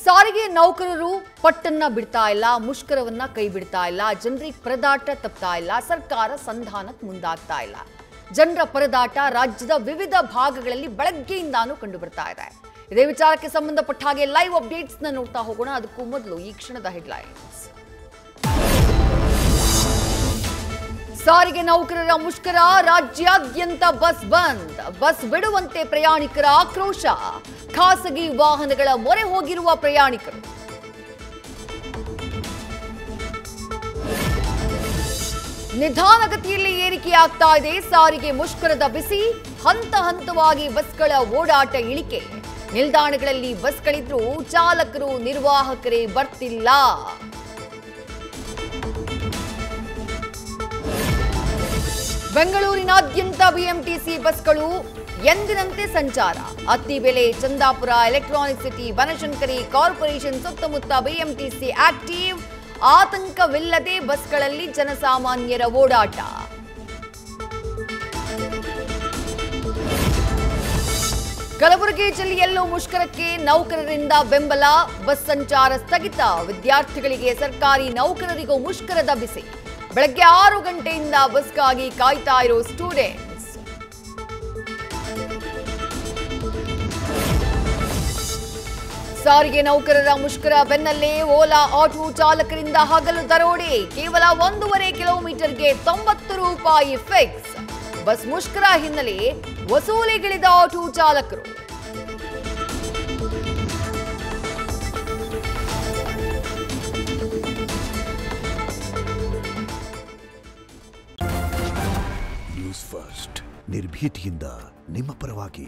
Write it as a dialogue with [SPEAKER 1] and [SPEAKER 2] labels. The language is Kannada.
[SPEAKER 1] ಸಾರಿಗೆ ನೌಕರರು ಪಟ್ಟನ್ನ ಬಿಡ್ತಾ ಇಲ್ಲ, ಮುಷ್ಕರವನ್ನ ಕೈ ಬಿಡ್ತಾ ಇಲ್ಲ, ಜನರಿಗೆ ಪರದಾಟ ತಪ್ತಾ ಇಲ್ಲ, ಸರ್ಕಾರ ಸಂಧಾನಕ್ಕೆ ಮುಂದಾಗ್ತಾ ಇಲ್ಲ. ಜನರ ಪರದಾಟ ರಾಜ್ಯದ ವಿವಿಧ ಭಾಗಗಳಲ್ಲಿ ಬೆಳಗ್ಗೆಯಿಂದಾನು ಕಂಡು ಬರ್ತಾ ಇದೆ. ಇದೇ ವಿಚಾರಕ್ಕೆ ಸಂಬಂಧಪಟ್ಟ ಹಾಗೆ ಲೈವ್ ಅಪ್ಡೇಟ್ಸ್ ನ ನೋಡ್ತಾ ಹೋಗೋಣ. ಅದಕ್ಕೂ ಮೊದಲು ಈ ಕ್ಷಣದ ಹೆಡ್ಲೈನ್ಸ್. ಸಾರಿಗೆ ನೌಕರರ ಮುಷ್ಕರ, ರಾಜ್ಯಾದ್ಯಂತ ಬಸ್ ಬಂದ್, ಬಸ್ ಬಿಡುವಂತೆ ಪ್ರಯಾಣಿಕರ ಆಕ್ರೋಶ, ಖಾಸಗಿ ವಾಹನಗಳ ಮೊರೆ ಹೋಗಿರುವ ಪ್ರಯಾಣಿಕರು. ನಿಧಾನಗತಿಯಲ್ಲಿ ಏರಿಕೆಯಾಗ್ತಾ ಇದೆ ಸಾರಿಗೆ ಮುಷ್ಕರದ ಬಿಸಿ, ಹಂತ ಹಂತವಾಗಿ ಬಸ್ಗಳ ಓಡಾಟ ಇಳಿಕೆ. ನಿಲ್ದಾಣಗಳಲ್ಲಿ ಬಸ್ಗಳಿದ್ರೂ ಚಾಲಕರು ನಿರ್ವಾಹಕರೇ ಬರ್ತಿಲ್ಲ. ಬೆಂಗಳೂರಿನಾದ್ಯಂತ ಬಿಎಂಟಿಸಿ ಬಸ್ಗಳು ಎಂದಿನಂತೆ ಸಂಚಾರ. Attibele, Chandapura, electronic city, Banashankari, corporation ಸುತ್ತಮುತ್ತ ಬಿಎಂಟಿಸಿ ಆಕ್ಟಿವ್. ಆತಂಕವಿಲ್ಲದೆ ಬಸ್ಗಳಲ್ಲಿ ಜನಸಾಮಾನ್ಯರ ಓಡಾಟ. ಕಲಬುರಗಿ ಜಿಲ್ಲೆಯಲ್ಲೂ ಮುಷ್ಕರಕ್ಕೆ ನೌಕರರಿಂದ ಬೆಂಬಲ, ಬಸ್ ಸಂಚಾರ ಸ್ಥಗಿತ. ವಿದ್ಯಾರ್ಥಿಗಳಿಗೆ, ಸರ್ಕಾರಿ ನೌಕರರಿಗೂ ಮುಷ್ಕರದ ಬಿಸಿ. ಬೆಳಗ್ಗೆ 6 ಗಂಟೆಯಿಂದ ಬಸ್ಗಾಗಿ ಕಾಯ್ತಾ ಇರೋ ಸ್ಟೂಡೆಂಟ್ಸ್. ಸಾರಿಗೆ ನೌಕರರ ಮುಷ್ಕರ ಬೆನ್ನಲ್ಲೇ ಓಲಾ ಆಟೋ ಚಾಲಕರಿಂದ ಹಗಲು ದರೋಡೆ. ಕೇವಲ 1.5 ಕಿಲೋಮೀಟರ್ಗೆ 90 ರೂಪಾಯಿ ಫಿಕ್ಸ್. ಬಸ್ ಮುಷ್ಕರ ಹಿನ್ನೆಲೆ ವಸೂಲಿಗಿಳಿದ ಆಟೋ ಚಾಲಕರು.
[SPEAKER 2] ನ್ಯೂಸ್ ಫಸ್ಟ್, ನಿರ್ಭೀತಿಯಿಂದ ನಿಮ್ಮ ಪರವಾಗಿ.